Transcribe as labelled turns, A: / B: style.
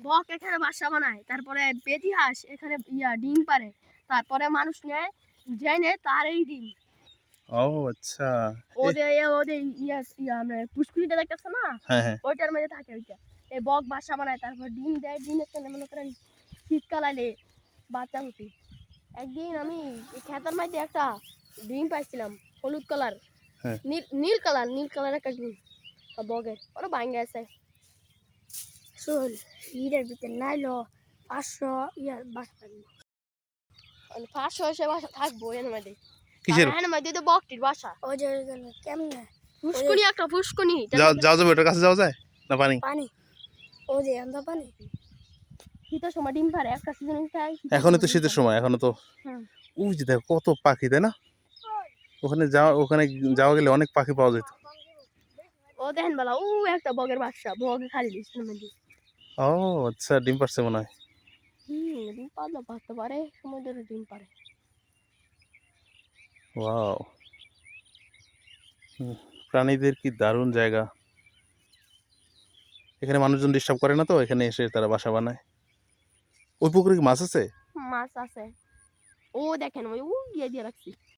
A: বক এখানে বাসা বানায়, তারপরে বেদি হাঁস এখানে ডিম পারে, তারপরে মানুষ নেয় জেনে তার এই ডিম।
B: ও আচ্ছা,
A: ওদের ওদের আমরা পুষ্কুনিটা দেখতেছ না,
B: হ্যাঁ হ্যাঁ,
A: ওইটার মধ্যে থাকে ওইটা। এই বক বাসা বানায়, তারপর ডিম দেয়, ডিমের জন্য মনে করেন শীতকাল আইলে বাচ্চা ফুটে। একদিন আমি খেতার মধ্যে একটা ডিম পাইছিলাম, হলুদ কালার,
B: হ্যাঁ।
A: নীল কালার একটা ডিম বগের, ওরা ভাঙ্গে আছে। শোন, হিরের ভিতরে নাইলো 500 বাসা থাকবো, 500 এসে বাসা থাকবো এর মধ্যে।
B: কিসের
A: এর মধ্যে তো বকটির বাসা।
C: ওই যে কেমনে
A: ফুসকুনি, একটা ফুসকুনি।
B: যাওয়া যাবে, ওটার কাছে যাওয়া যায় না? পানি
C: পানি, ওই যে আন্দা পানি।
A: শীতের সময় ডিম পারে, একটা সিজনে খাই।
B: এখনো তো শীতের সময়, এখনো তো। ওই যে দেখো কত পাখি, তাই না? ওখানে যাওয়া গেলে অনেক পাখি পাওয়া যেত।
A: ও দেখেন বলা, ও একটা বগের বাসা, বগে খালি দিচ্ছে মধ্যে।
B: ও আচ্ছা, ডিম পারছে মনে হয়।
A: ডিম পারতে পারে, সময় ধরে ডিম পারে।
B: ওয়াও, প্রাণীদের কি দারুণ জায়গা। এখানে মানুষজন ডিস্টার্ব করে না তো, এখানে এসে তারা বাসা বানায়। ওই পুকুরে কি মাছ আছে?
A: মাছ আছে, ও দেখেন ওই দিয়ে রাখছি।